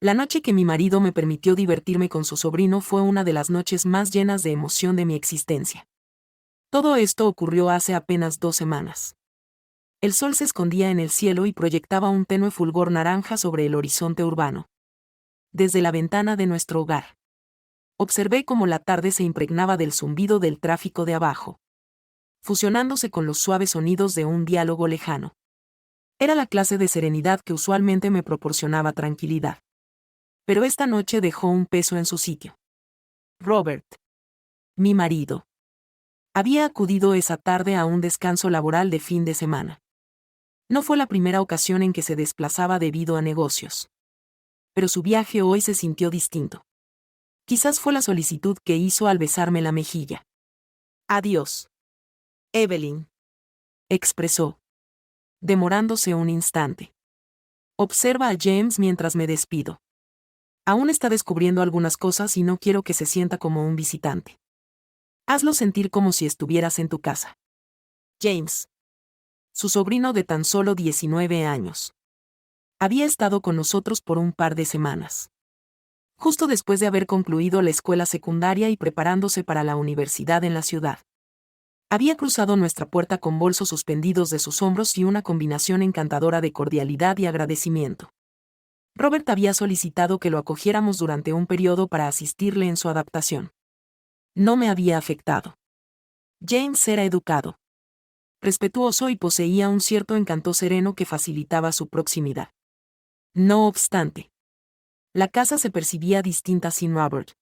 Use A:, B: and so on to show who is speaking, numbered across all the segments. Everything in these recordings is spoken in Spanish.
A: La noche que mi marido me permitió divertirme con su sobrino fue una de las noches más llenas de emoción de mi existencia. Todo esto ocurrió hace apenas 2 semanas. El sol se escondía en el cielo y proyectaba un tenue fulgor naranja sobre el horizonte urbano. Desde la ventana de nuestro hogar, observé cómo la tarde se impregnaba del zumbido del tráfico de abajo, fusionándose con los suaves sonidos de un diálogo lejano. Era la clase de serenidad que usualmente me proporcionaba tranquilidad. Pero esta noche dejó un peso en su sitio. Robert, mi marido, había acudido esa tarde a un descanso laboral de fin de semana. No fue la primera ocasión en que se desplazaba debido a negocios. Pero su viaje hoy se sintió distinto. Quizás fue la solicitud que hizo al besarme la mejilla. Adiós, Evelyn, expresó, demorándose un instante. Observa a James mientras me despido. Aún está descubriendo algunas cosas y no quiero que se sienta como un visitante. Hazlo sentir como si estuvieras en tu casa. James, su sobrino de tan solo 19 años. Había estado con nosotros por un par de semanas. Justo después de haber concluido la escuela secundaria y preparándose para la universidad en la ciudad. Había cruzado nuestra puerta con bolsos suspendidos de sus hombros y una combinación encantadora de cordialidad y agradecimiento. Robert había solicitado que lo acogiéramos durante un periodo para asistirle en su adaptación. No me había afectado. James era educado, respetuoso y poseía un cierto encanto sereno que facilitaba su proximidad. No obstante, la casa se percibía distinta sin Robert.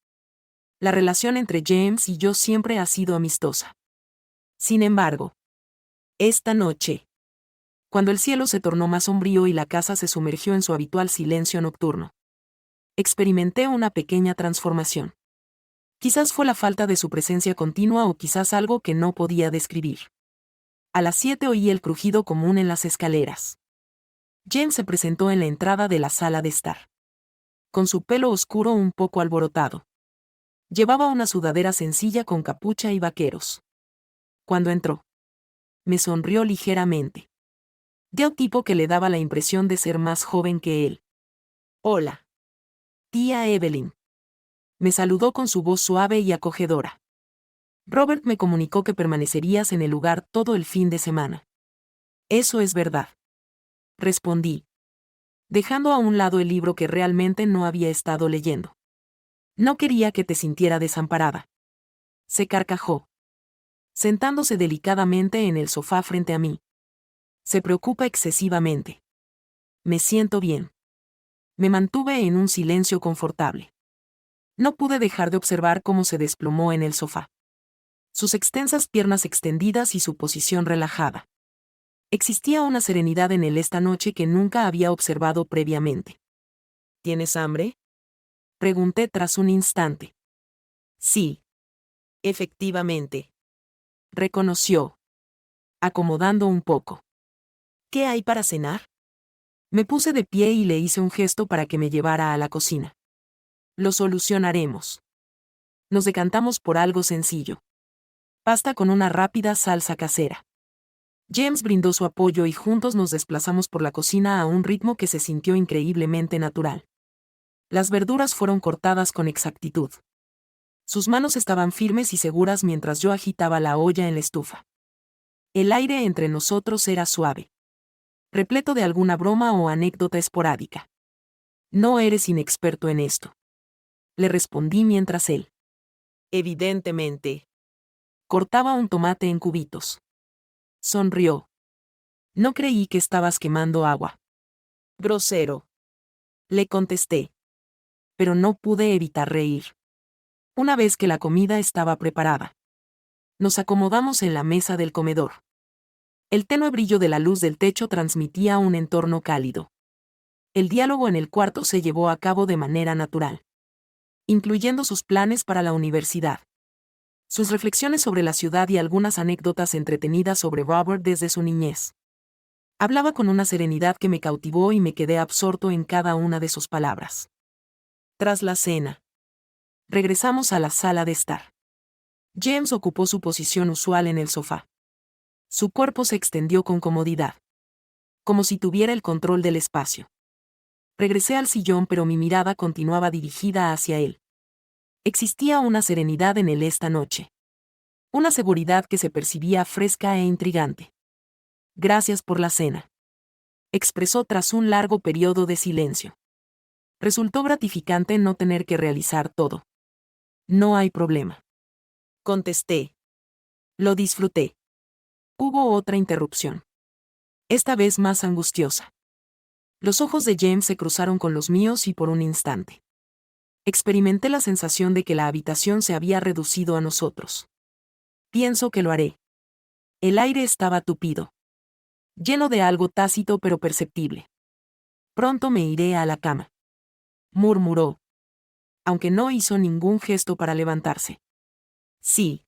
A: La relación entre James y yo siempre ha sido amistosa. Sin embargo, esta noche, cuando el cielo se tornó más sombrío y la casa se sumergió en su habitual silencio nocturno, experimenté una pequeña transformación. Quizás fue la falta de su presencia continua o quizás algo que no podía describir. A las 7 oí el crujido común en las escaleras. James se presentó en la entrada de la sala de estar. Con su pelo oscuro un poco alborotado. Llevaba una sudadera sencilla con capucha y vaqueros. Cuando entró, me sonrió ligeramente. De un tipo que le daba la impresión de ser más joven que él. Hola. Tía Evelyn. Me saludó con su voz suave y acogedora. Robert me comunicó que permanecerías en el lugar todo el fin de semana. Eso es verdad. Respondí, dejando a un lado el libro que realmente no había estado leyendo. No quería que te sintiera desamparada. Se carcajó, sentándose delicadamente en el sofá frente a mí. Se preocupa excesivamente. Me siento bien. Me mantuve en un silencio confortable. No pude dejar de observar cómo se desplomó en el sofá. Sus extensas piernas extendidas y su posición relajada. Existía una serenidad en él esta noche que nunca había observado previamente. ¿Tienes hambre?, pregunté tras un instante. Sí. Efectivamente. Reconoció, acomodando un poco. ¿Qué hay para cenar? Me puse de pie y le hice un gesto para que me llevara a la cocina. Lo solucionaremos. Nos decantamos por algo sencillo. Pasta con una rápida salsa casera. James brindó su apoyo y juntos nos desplazamos por la cocina a un ritmo que se sintió increíblemente natural. Las verduras fueron cortadas con exactitud. Sus manos estaban firmes y seguras mientras yo agitaba la olla en la estufa. El aire entre nosotros era suave, repleto de alguna broma o anécdota esporádica. No eres inexperto en esto, le respondí mientras él, evidentemente, cortaba un tomate en cubitos. Sonrió. No creí que estabas quemando agua. Grosero. Le contesté. Pero no pude evitar reír. Una vez que la comida estaba preparada, nos acomodamos en la mesa del comedor. El tenue brillo de la luz del techo transmitía un entorno cálido. El diálogo en el cuarto se llevó a cabo de manera natural, incluyendo sus planes para la universidad, sus reflexiones sobre la ciudad y algunas anécdotas entretenidas sobre Robert desde su niñez. Hablaba con una serenidad que me cautivó y me quedé absorto en cada una de sus palabras. Tras la cena, regresamos a la sala de estar. James ocupó su posición usual en el sofá. Su cuerpo se extendió con comodidad, como si tuviera el control del espacio. Regresé al sillón, pero mi mirada continuaba dirigida hacia él. Existía una serenidad en él esta noche. Una seguridad que se percibía fresca e intrigante. Gracias por la cena, expresó tras un largo periodo de silencio. Resultó gratificante no tener que realizar todo. No hay problema, contesté. Lo disfruté. Hubo otra interrupción. Esta vez más angustiosa. Los ojos de James se cruzaron con los míos y por un instante experimenté la sensación de que la habitación se había reducido a nosotros. Pienso que lo haré. El aire estaba tupido, lleno de algo tácito pero perceptible. Pronto me iré a la cama, murmuró, aunque no hizo ningún gesto para levantarse. Sí,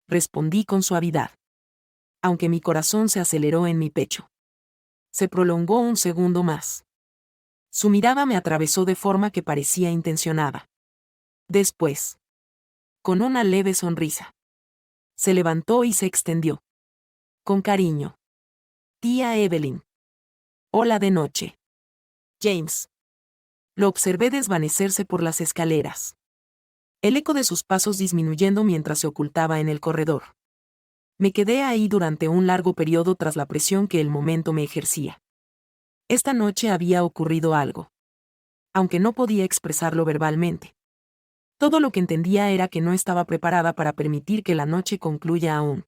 A: respondí con suavidad, aunque mi corazón se aceleró en mi pecho. Se prolongó un segundo más. Su mirada me atravesó de forma que parecía intencionada. Después, con una leve sonrisa, se levantó y se extendió. Con cariño. Tía Evelyn. Hola de noche. James. Lo observé desvanecerse por las escaleras. El eco de sus pasos disminuyendo mientras se ocultaba en el corredor. Me quedé ahí durante un largo periodo tras la presión que el momento me ejercía. Esta noche había ocurrido algo. Aunque no podía expresarlo verbalmente. Todo lo que entendía era que no estaba preparada para permitir que la noche concluya aún.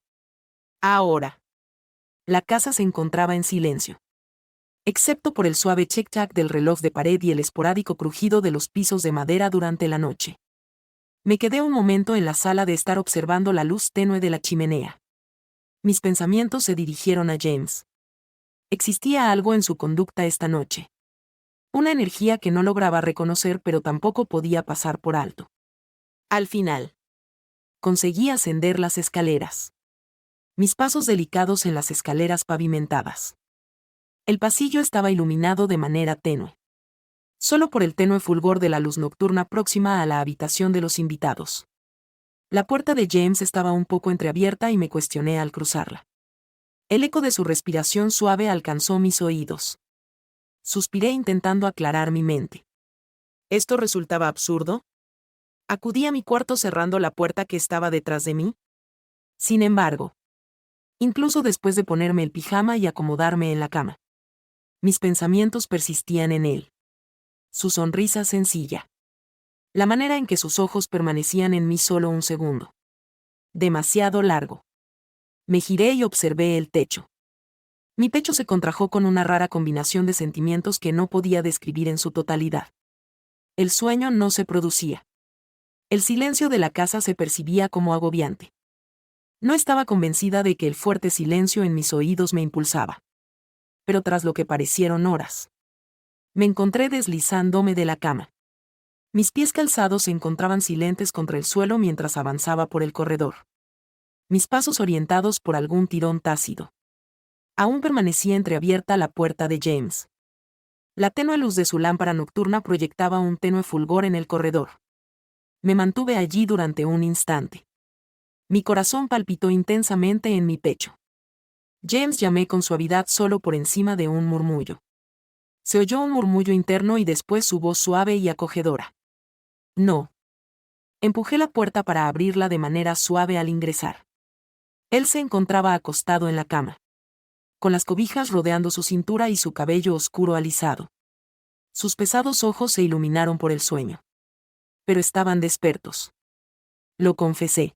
A: Ahora. La casa se encontraba en silencio. Excepto por el suave tic-tac del reloj de pared y el esporádico crujido de los pisos de madera durante la noche. Me quedé un momento en la sala de estar observando la luz tenue de la chimenea. Mis pensamientos se dirigieron a James. Existía algo en su conducta esta noche. Una energía que no lograba reconocer pero tampoco podía pasar por alto. Al final, conseguí ascender las escaleras. Mis pasos delicados en las escaleras pavimentadas. El pasillo estaba iluminado de manera tenue. Solo por el tenue fulgor de la luz nocturna próxima a la habitación de los invitados. La puerta de James estaba un poco entreabierta y me cuestioné al cruzarla. El eco de su respiración suave alcanzó mis oídos. Suspiré intentando aclarar mi mente. ¿Esto resultaba absurdo? Acudí a mi cuarto cerrando la puerta que estaba detrás de mí. Sin embargo, incluso después de ponerme el pijama y acomodarme en la cama, mis pensamientos persistían en él. Su sonrisa sencilla. La manera en que sus ojos permanecían en mí solo un segundo. Demasiado largo. Me giré y observé el techo. Mi pecho se contrajo con una rara combinación de sentimientos que no podía describir en su totalidad. El sueño no se producía. El silencio de la casa se percibía como agobiante. No estaba convencida de que el fuerte silencio en mis oídos me impulsaba. Pero tras lo que parecieron horas, me encontré deslizándome de la cama. Mis pies calzados se encontraban silentes contra el suelo mientras avanzaba por el corredor. Mis pasos orientados por algún tirón tácito. Aún permanecía entreabierta la puerta de James. La tenue luz de su lámpara nocturna proyectaba un tenue fulgor en el corredor. Me mantuve allí durante un instante. Mi corazón palpitó intensamente en mi pecho. James, llamé con suavidad solo por encima de un murmullo. Se oyó un murmullo interno y después su voz suave y acogedora. No. Empujé la puerta para abrirla de manera suave al ingresar. Él se encontraba acostado en la cama, con las cobijas rodeando su cintura y su cabello oscuro alisado. Sus pesados ojos se iluminaron por el sueño. Pero estaban despiertos. Lo confesé.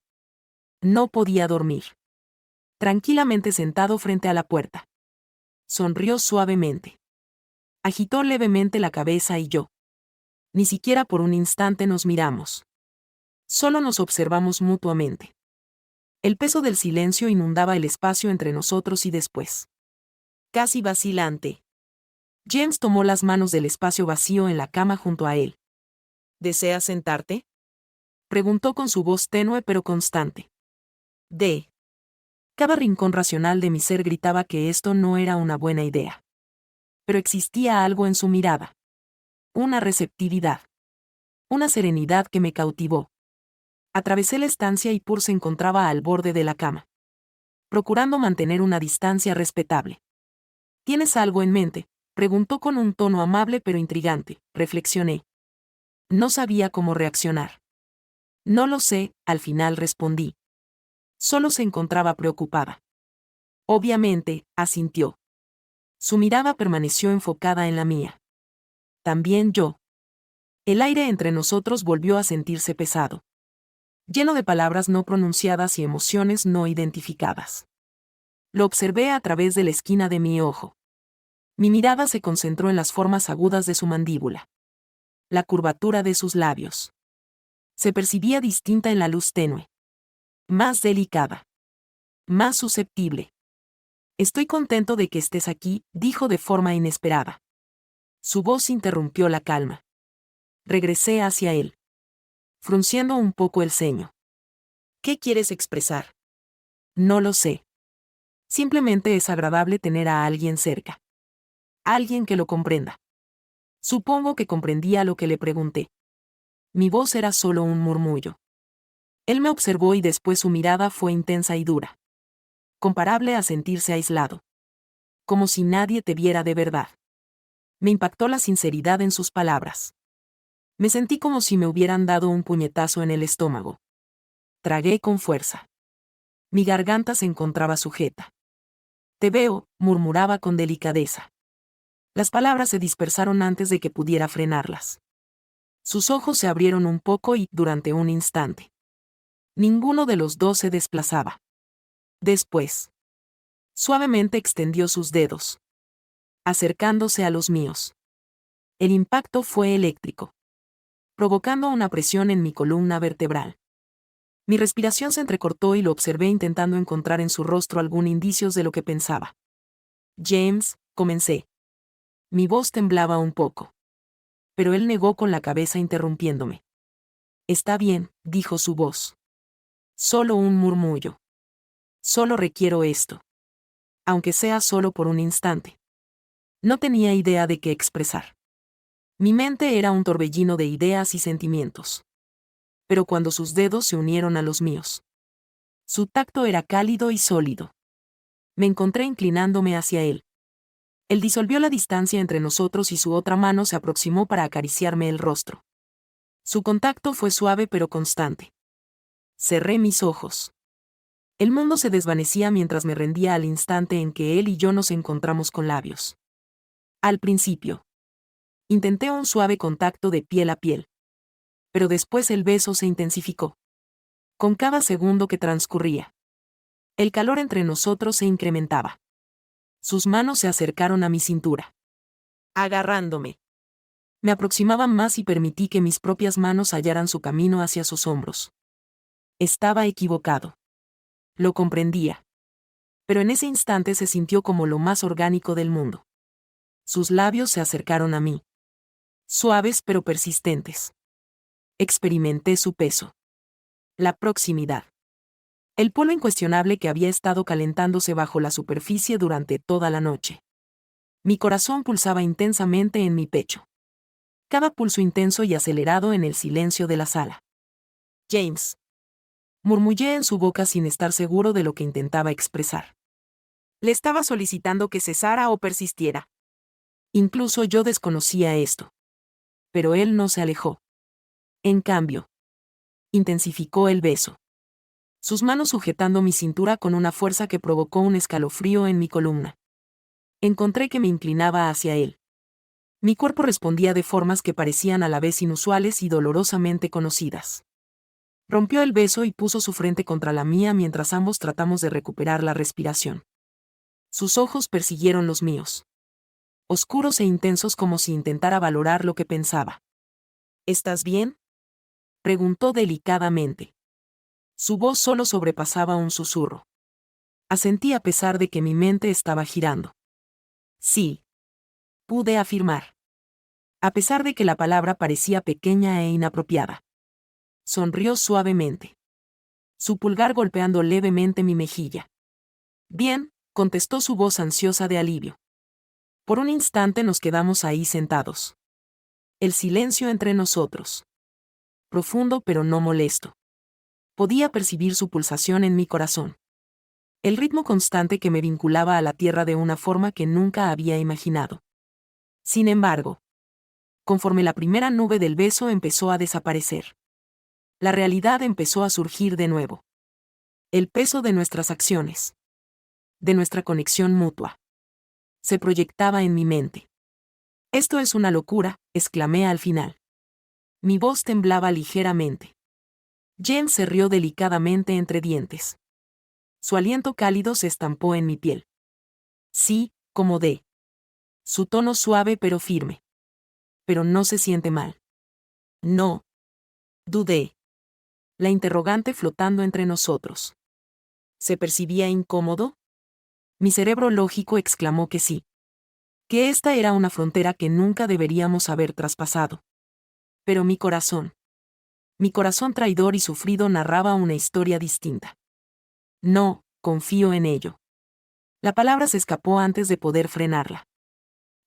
A: No podía dormir. Tranquilamente sentado frente a la puerta. Sonrió suavemente. Agitó levemente la cabeza y yo. Ni siquiera por un instante nos miramos. Solo nos observamos mutuamente. El peso del silencio inundaba el espacio entre nosotros y después. Casi vacilante. James tomó las manos del espacio vacío en la cama junto a él. ¿Deseas sentarte? Preguntó con su voz tenue pero constante. Cada rincón racional de mi ser gritaba que esto no era una buena idea. Pero existía algo en su mirada. Una receptividad. Una serenidad que me cautivó. Atravesé la estancia y Pur se encontraba al borde de la cama, procurando mantener una distancia respetable. ¿Tienes algo en mente?, Preguntó con un tono amable pero intrigante. Reflexioné. No sabía cómo reaccionar. No lo sé, al final respondí. Solo se encontraba preocupada. Obviamente, asintió. Su mirada permaneció enfocada en la mía. También yo. El aire entre nosotros volvió a sentirse pesado, lleno de palabras no pronunciadas y emociones no identificadas. Lo observé a través de la esquina de mi ojo. Mi mirada se concentró en las formas agudas de su mandíbula. La curvatura de sus labios. Se percibía distinta en la luz tenue. Más delicada. Más susceptible. Estoy contento de que estés aquí, dijo de forma inesperada. Su voz interrumpió la calma. Regresé hacia él, frunciendo un poco el ceño. ¿Qué quieres expresar? No lo sé. Simplemente es agradable tener a alguien cerca. Alguien que lo comprenda. Supongo que comprendía lo que le pregunté. Mi voz era solo un murmullo. Él me observó y después su mirada fue intensa y dura. Comparable a sentirse aislado. Como si nadie te viera de verdad. Me impactó la sinceridad en sus palabras. Me sentí como si me hubieran dado un puñetazo en el estómago. Tragué con fuerza. Mi garganta se encontraba sujeta. Te veo, murmuraba con delicadeza. Las palabras se dispersaron antes de que pudiera frenarlas. Sus ojos se abrieron un poco y, durante un instante, ninguno de los dos se desplazaba. Después, suavemente extendió sus dedos, acercándose a los míos. El impacto fue eléctrico, provocando una presión en mi columna vertebral. Mi respiración se entrecortó y lo observé intentando encontrar en su rostro algún indicio de lo que pensaba. James, comencé. Mi voz temblaba un poco. Pero él negó con la cabeza interrumpiéndome. Está bien, dijo su voz. Solo un murmullo. Solo requiero esto. Aunque sea solo por un instante. No tenía idea de qué expresar. Mi mente era un torbellino de ideas y sentimientos. Pero cuando sus dedos se unieron a los míos. Su tacto era cálido y sólido. Me encontré inclinándome hacia él. Él disolvió la distancia entre nosotros y su otra mano se aproximó para acariciarme el rostro. Su contacto fue suave pero constante. Cerré mis ojos. El mundo se desvanecía mientras me rendía al instante en que él y yo nos encontramos con labios. Al principio, intenté un suave contacto de piel a piel. Pero después el beso se intensificó. Con cada segundo que transcurría, el calor entre nosotros se incrementaba. Sus manos se acercaron a mi cintura, agarrándome. Me aproximaban más y permití que mis propias manos hallaran su camino hacia sus hombros. Estaba equivocado. Lo comprendía. Pero en ese instante se sintió como lo más orgánico del mundo. Sus labios se acercaron a mí. Suaves pero persistentes. Experimenté su peso. La proximidad. El polo incuestionable que había estado calentándose bajo la superficie durante toda la noche. Mi corazón pulsaba intensamente en mi pecho. Cada pulso intenso y acelerado en el silencio de la sala. James. Murmullé en su boca sin estar seguro de lo que intentaba expresar. Le estaba solicitando que cesara o persistiera. Incluso yo desconocía esto. Pero él no se alejó. En cambio, intensificó el beso. Sus manos sujetando mi cintura con una fuerza que provocó un escalofrío en mi columna. Encontré que me inclinaba hacia él. Mi cuerpo respondía de formas que parecían a la vez inusuales y dolorosamente conocidas. Rompió el beso y puso su frente contra la mía mientras ambos tratamos de recuperar la respiración. Sus ojos persiguieron los míos. Oscuros e intensos como si intentara valorar lo que pensaba. ¿Estás bien?, preguntó delicadamente. Su voz solo sobrepasaba un susurro. Asentí a pesar de que mi mente estaba girando. Sí. Pude afirmar. A pesar de que la palabra parecía pequeña e inapropiada. Sonrió suavemente. Su pulgar golpeando levemente mi mejilla. Bien, contestó su voz ansiosa de alivio. Por un instante nos quedamos ahí sentados. El silencio entre nosotros. Profundo pero no molesto. Podía percibir su pulsación en mi corazón. El ritmo constante que me vinculaba a la tierra de una forma que nunca había imaginado. Sin embargo, conforme la primera nube del beso empezó a desaparecer, la realidad empezó a surgir de nuevo. El peso de nuestras acciones, de nuestra conexión mutua, se proyectaba en mi mente. «Esto es una locura», exclamé al final. Mi voz temblaba ligeramente. James se rió delicadamente entre dientes. Su aliento cálido se estampó en mi piel. Sí, como de. Su tono suave pero firme. Pero no se siente mal. No. Dudé. La interrogante flotando entre nosotros. ¿Se percibía incómodo? Mi cerebro lógico exclamó que sí. Que esta era una frontera que nunca deberíamos haber traspasado. Pero mi corazón traidor y sufrido narraba una historia distinta. No, confío en ello. La palabra se escapó antes de poder frenarla.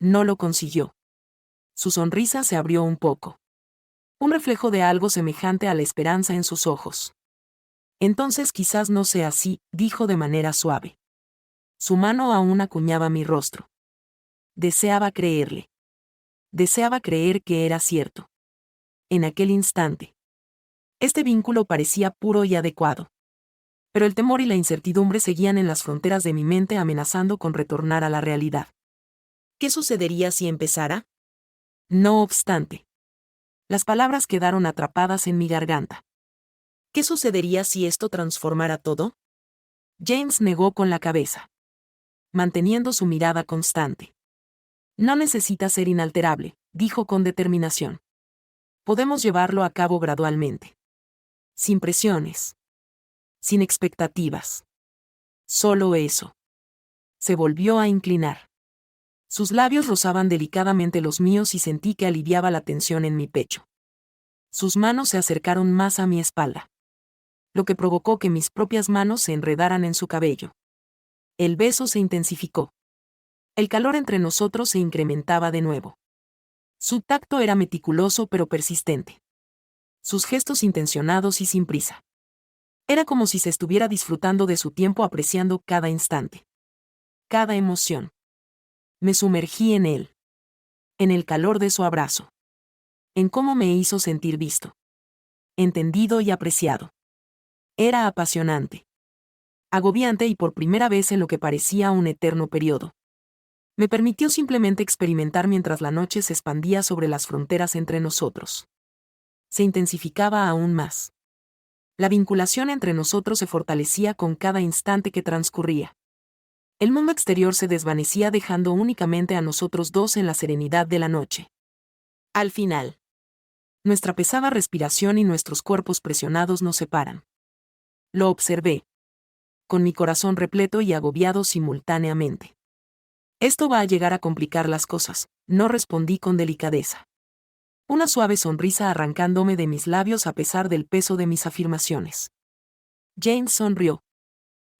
A: No lo consiguió. Su sonrisa se abrió un poco. Un reflejo de algo semejante a la esperanza en sus ojos. Entonces quizás no sea así, dijo de manera suave. Su mano aún acuñaba mi rostro. Deseaba creerle. Deseaba creer que era cierto. En aquel instante, este vínculo parecía puro y adecuado. Pero el temor y la incertidumbre seguían en las fronteras de mi mente amenazando con retornar a la realidad. ¿Qué sucedería si empezara? No obstante, las palabras quedaron atrapadas en mi garganta. ¿Qué sucedería si esto transformara todo? James negó con la cabeza, manteniendo su mirada constante. No necesita ser inalterable, dijo con determinación. Podemos llevarlo a cabo gradualmente. Sin presiones. Sin expectativas. Solo eso. Se volvió a inclinar. Sus labios rozaban delicadamente los míos y sentí que aliviaba la tensión en mi pecho. Sus manos se acercaron más a mi espalda, lo que provocó que mis propias manos se enredaran en su cabello. El beso se intensificó. El calor entre nosotros se incrementaba de nuevo. Su tacto era meticuloso pero persistente. Sus gestos intencionados y sin prisa. Era como si se estuviera disfrutando de su tiempo apreciando cada instante. Cada emoción. Me sumergí en él. En el calor de su abrazo. En cómo me hizo sentir visto. Entendido y apreciado. Era apasionante. Agobiante y por primera vez en lo que parecía un eterno periodo. Me permitió simplemente experimentar mientras la noche se expandía sobre las fronteras entre nosotros. Se intensificaba aún más. La vinculación entre nosotros se fortalecía con cada instante que transcurría. El mundo exterior se desvanecía dejando únicamente a nosotros dos en la serenidad de la noche. Al final, nuestra pesada respiración y nuestros cuerpos presionados nos separan. Lo observé, con mi corazón repleto y agobiado simultáneamente. Esto va a llegar a complicar las cosas, no respondí con delicadeza. Una suave sonrisa arrancándome de mis labios a pesar del peso de mis afirmaciones. James sonrió,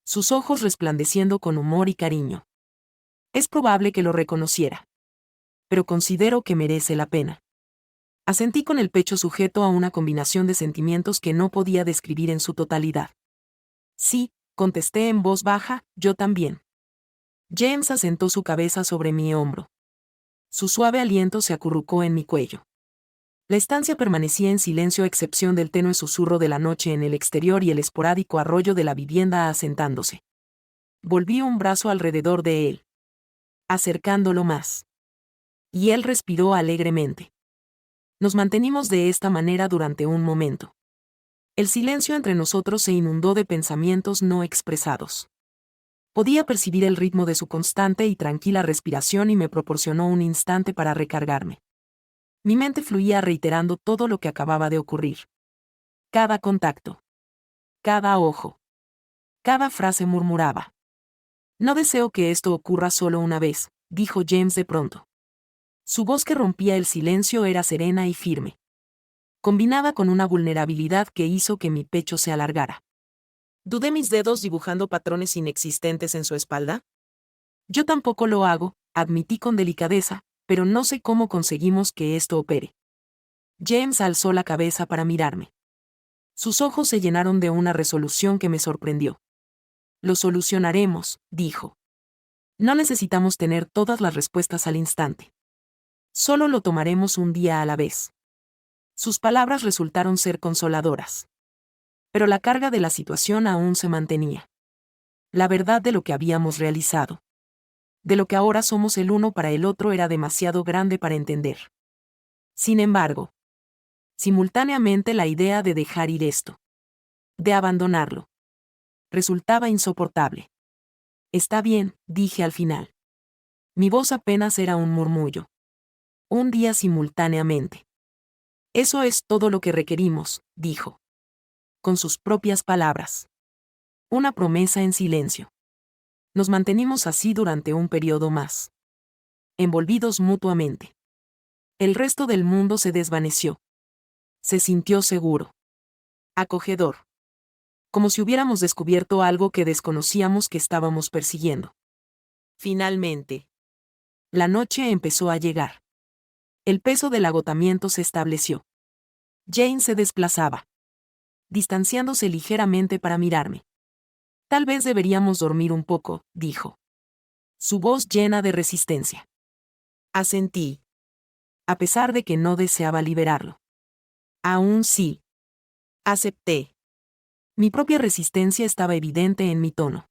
A: sus ojos resplandeciendo con humor y cariño. Es probable que lo reconociera. Pero considero que merece la pena. Asentí con el pecho sujeto a una combinación de sentimientos que no podía describir en su totalidad. Sí, contesté en voz baja, yo también. James asentó su cabeza sobre mi hombro. Su suave aliento se acurrucó en mi cuello. La estancia permanecía en silencio a excepción del tenue susurro de la noche en el exterior y el esporádico arroyo de la vivienda asentándose. Volví un brazo alrededor de él, acercándolo más. Y él respiró alegremente. Nos mantenimos de esta manera durante un momento. El silencio entre nosotros se inundó de pensamientos no expresados. Podía percibir el ritmo de su constante y tranquila respiración y me proporcionó un instante para recargarme. Mi mente fluía reiterando todo lo que acababa de ocurrir. Cada contacto. Cada ojo. Cada frase murmuraba. No deseo que esto ocurra solo una vez, dijo James de pronto. Su voz que rompía el silencio era serena y firme. Combinaba con una vulnerabilidad que hizo que mi pecho se alargara. ¿Dudé mis dedos dibujando patrones inexistentes en su espalda? Yo tampoco lo hago, admití con delicadeza, pero no sé cómo conseguimos que esto opere. James alzó la cabeza para mirarme. Sus ojos se llenaron de una resolución que me sorprendió. Lo solucionaremos, dijo. No necesitamos tener todas las respuestas al instante. Solo lo tomaremos un día a la vez. Sus palabras resultaron ser consoladoras. Pero la carga de la situación aún se mantenía. La verdad de lo que habíamos realizado, de lo que ahora somos el uno para el otro, era demasiado grande para entender. Sin embargo, simultáneamente la idea de dejar ir esto, de abandonarlo, resultaba insoportable. Está bien, dije al final. Mi voz apenas era un murmullo. Un día simultáneamente. Eso es todo lo que requerimos, dijo. Con sus propias palabras. Una promesa en silencio. Nos mantenimos así durante un periodo más. Envolvidos mutuamente. El resto del mundo se desvaneció. Se sintió seguro. Acogedor. Como si hubiéramos descubierto algo que desconocíamos que estábamos persiguiendo. Finalmente. La noche empezó a llegar. El peso del agotamiento se estableció. Jane se desplazaba, distanciándose ligeramente para mirarme. Tal vez deberíamos dormir un poco, dijo. Su voz llena de resistencia. Asentí. A pesar de que no deseaba liberarlo. Aún sí. Acepté. Mi propia resistencia estaba evidente en mi tono.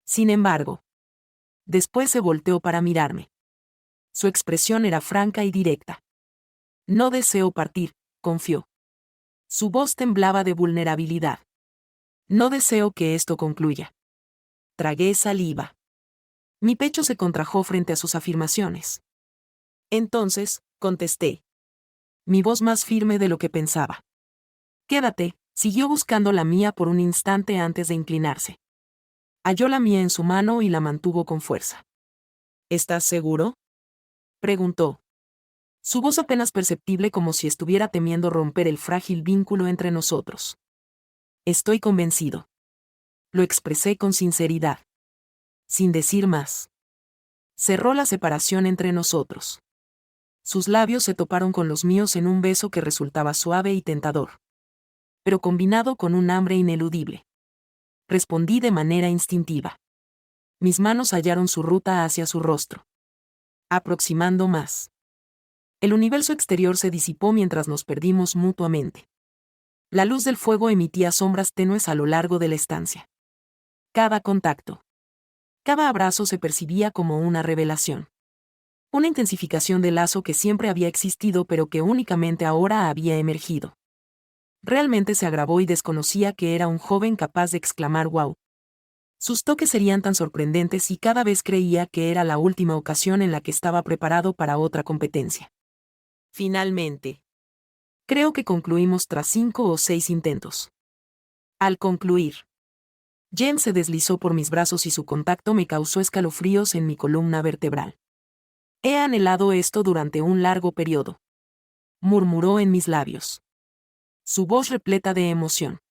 A: Sin embargo. Después se volteó para mirarme. Su expresión era franca y directa. No deseo partir, confió. Su voz temblaba de vulnerabilidad. No deseo que esto concluya. Tragué saliva. Mi pecho se contrajo frente a sus afirmaciones. Entonces, contesté. Mi voz más firme de lo que pensaba. Quédate, siguió buscando la mía por un instante antes de inclinarse. Halló la mía en su mano y la mantuvo con fuerza. ¿Estás seguro?, preguntó. Su voz apenas perceptible, como si estuviera temiendo romper el frágil vínculo entre nosotros. Estoy convencido. Lo expresé con sinceridad. Sin decir más. Cerró la separación entre nosotros. Sus labios se toparon con los míos en un beso que resultaba suave y tentador. Pero combinado con un hambre ineludible. Respondí de manera instintiva. Mis manos hallaron su ruta hacia su rostro. Aproximando más. El universo exterior se disipó mientras nos perdimos mutuamente. La luz del fuego emitía sombras tenues a lo largo de la estancia. Cada contacto. Cada abrazo se percibía como una revelación. Una intensificación del lazo que siempre había existido pero que únicamente ahora había emergido. Realmente se agravó y desconocía que era un joven capaz de exclamar «wow». Sus toques serían tan sorprendentes y cada vez creía que era la última ocasión en la que estaba preparado para otra competencia. Finalmente. Creo que concluimos tras 5 o 6 intentos. Al concluir, Jen se deslizó por mis brazos y su contacto me causó escalofríos en mi columna vertebral. He anhelado esto durante un largo periodo. Murmuró en mis labios. Su voz repleta de emoción.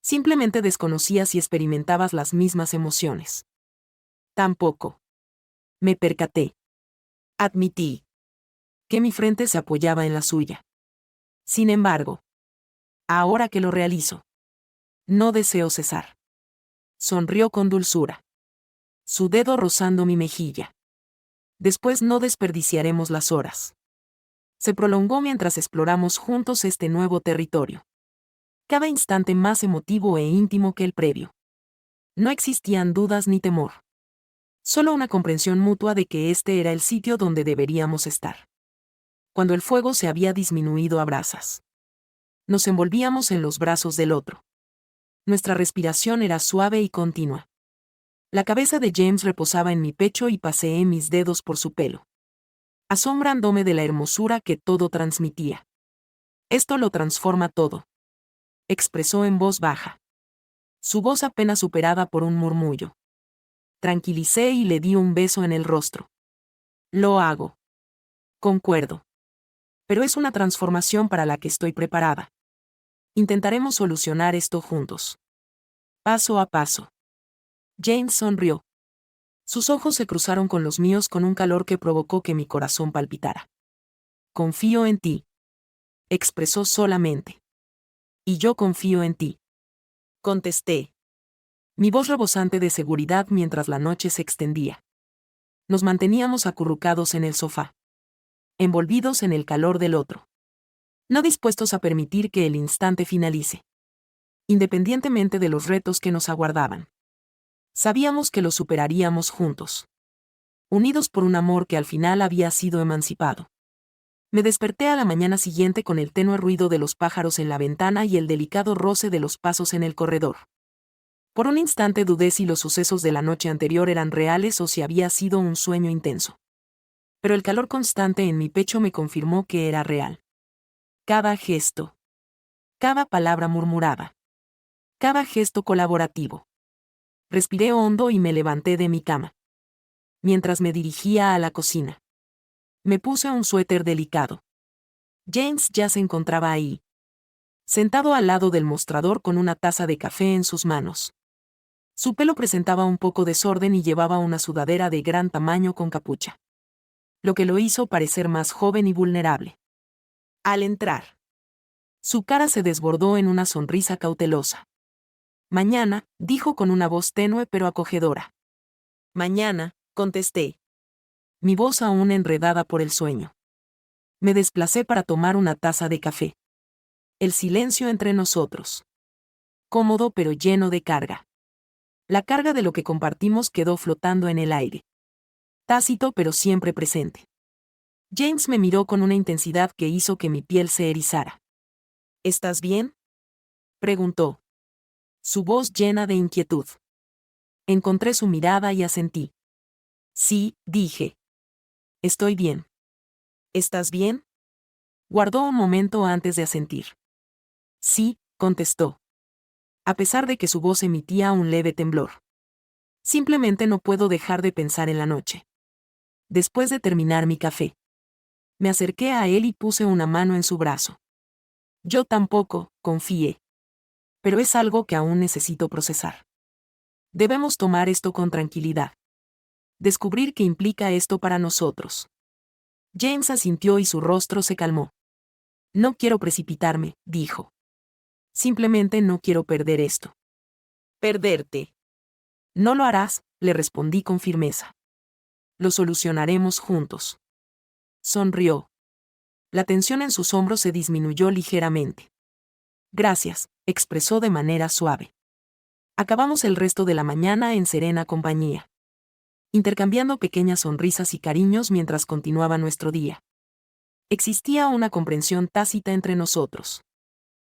A: Simplemente desconocía si experimentabas las mismas emociones. Tampoco. Me percaté. Admití. Que mi frente se apoyaba en la suya. Sin embargo, ahora que lo realizo, no deseo cesar. Sonrió con dulzura. Su dedo rozando mi mejilla. Después no desperdiciaremos las horas. Se prolongó mientras exploramos juntos este nuevo territorio. Cada instante más emotivo e íntimo que el previo. No existían dudas ni temor. Solo una comprensión mutua de que este era el sitio donde deberíamos estar. Cuando el fuego se había disminuido a brasas. Nos envolvíamos en los brazos del otro. Nuestra respiración era suave y continua. La cabeza de James reposaba en mi pecho y paseé mis dedos por su pelo. Asombrándome de la hermosura que todo transmitía. Esto lo transforma todo. Expresó en voz baja. Su voz apenas superada por un murmullo. Tranquilicé y le di un beso en el rostro. Lo hago. Concuerdo. Pero es una transformación para la que estoy preparada. Intentaremos solucionar esto juntos. Paso a paso. James sonrió. Sus ojos se cruzaron con los míos con un calor que provocó que mi corazón palpitara. Confío en ti. Expresó solamente. Y yo confío en ti. Contesté. Mi voz rebosante de seguridad mientras la noche se extendía. Nos manteníamos acurrucados en el sofá. envolvidos en el calor del otro. No dispuestos a permitir que el instante finalice. Independientemente de los retos que nos aguardaban. Sabíamos que los superaríamos juntos. Unidos por un amor que al final había sido emancipado. Me desperté a la mañana siguiente con el tenue ruido de los pájaros en la ventana y el delicado roce de los pasos en el corredor. Por un instante dudé si los sucesos de la noche anterior eran reales o si había sido un sueño intenso. Pero el calor constante en mi pecho me confirmó que era real. Cada gesto. Cada palabra murmurada. Cada gesto colaborativo. Respiré hondo y me levanté de mi cama. Mientras me dirigía a la cocina. Me puse un suéter delicado. James ya se encontraba ahí. Sentado al lado del mostrador con una taza de café en sus manos. Su pelo presentaba un poco desorden y llevaba una sudadera de gran tamaño con capucha. Lo que lo hizo parecer más joven y vulnerable. Al entrar, su cara se desbordó en una sonrisa cautelosa. Mañana, dijo con una voz tenue pero acogedora. Mañana, contesté. Mi voz aún enredada por el sueño. Me desplacé para tomar una taza de café. El silencio entre nosotros. Cómodo pero lleno de carga. La carga de lo que compartimos quedó flotando en el aire. Tácito pero siempre presente. James me miró con una intensidad que hizo que mi piel se erizara. ¿Estás bien?, preguntó. Su voz llena de inquietud. Encontré su mirada y asentí. Sí, dije. Estoy bien. ¿Estás bien? Guardó un momento antes de asentir. Sí, contestó. A pesar de que su voz emitía un leve temblor. Simplemente no puedo dejar de pensar en la noche. Después de terminar mi café. Me acerqué a él y puse una mano en su brazo. Yo tampoco, confié. Pero es algo que aún necesito procesar. Debemos tomar esto con tranquilidad. Descubrir qué implica esto para nosotros. James asintió y su rostro se calmó. No quiero precipitarme, dijo. Simplemente no quiero perder esto. Perderte. No lo harás, le respondí con firmeza. Lo solucionaremos juntos. Sonrió. La tensión en sus hombros se disminuyó ligeramente. Gracias, expresó de manera suave. Acabamos el resto de la mañana en serena compañía. Intercambiando pequeñas sonrisas y cariños mientras continuaba nuestro día. Existía una comprensión tácita entre nosotros.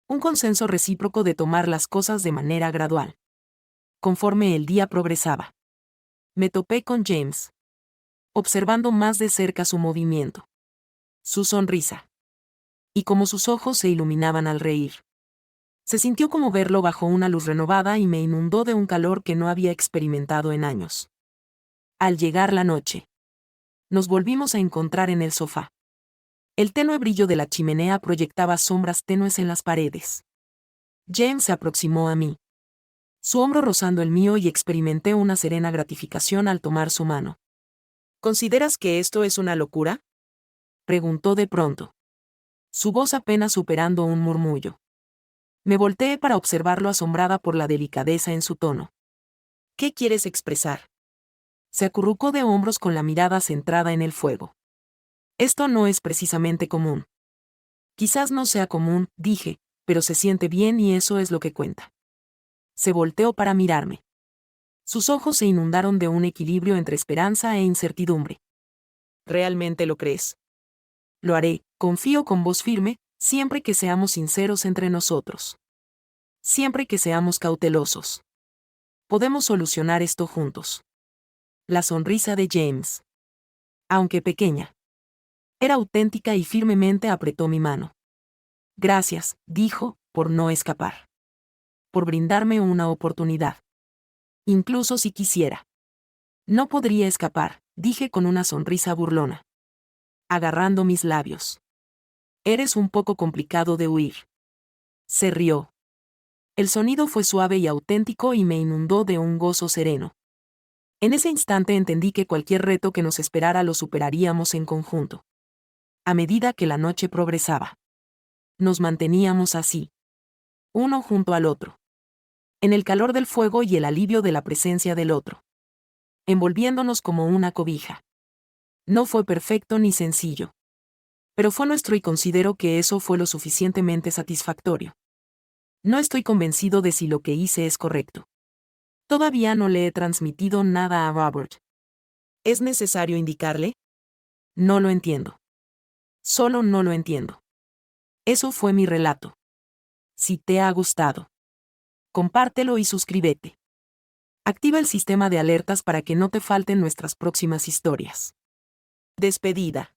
A: Un consenso recíproco de tomar las cosas de manera gradual. Conforme el día progresaba. Me topé con James. Observando más de cerca su movimiento. Su sonrisa. Y cómo sus ojos se iluminaban al reír. Se sintió como verlo bajo una luz renovada y me inundó de un calor que no había experimentado en años. Al llegar la noche. Nos volvimos a encontrar en el sofá. El tenue brillo de la chimenea proyectaba sombras tenues en las paredes. James se aproximó a mí. Su hombro rozando el mío y experimenté una serena gratificación al tomar su mano. ¿Consideras que esto es una locura?, preguntó de pronto. Su voz apenas superando un murmullo. Me volteé para observarlo asombrada por la delicadeza en su tono. ¿Qué quieres expresar? Se acurrucó de hombros con la mirada centrada en el fuego. Esto no es precisamente común. Quizás no sea común, dije, pero se siente bien y eso es lo que cuenta. Se volteó para mirarme. Sus ojos se inundaron de un equilibrio entre esperanza e incertidumbre. ¿Realmente lo crees? Lo haré, confío con voz firme, siempre que seamos sinceros entre nosotros. Siempre que seamos cautelosos. Podemos solucionar esto juntos. La sonrisa de James. Aunque pequeña. Era auténtica y firmemente apretó mi mano. Gracias, dijo, por no escapar. Por brindarme una oportunidad. Incluso si quisiera. No podría escapar, dije con una sonrisa burlona. Agarrando mis labios. Eres un poco complicado de huir. Se rió. El sonido fue suave y auténtico y me inundó de un gozo sereno. En ese instante entendí que cualquier reto que nos esperara lo superaríamos en conjunto. A medida que la noche progresaba. Nos manteníamos así. Uno junto al otro. En el calor del fuego y el alivio de la presencia del otro. Envolviéndonos como una cobija. No fue perfecto ni sencillo. Pero fue nuestro y considero que eso fue lo suficientemente satisfactorio. No estoy convencido de si lo que hice es correcto. Todavía no le he transmitido nada a Robert. ¿Es necesario indicarle? No lo entiendo. Solo no lo entiendo. Eso fue mi relato. Si te ha gustado, compártelo y suscríbete. Activa el sistema de alertas para que no te falten nuestras próximas historias. Despedida.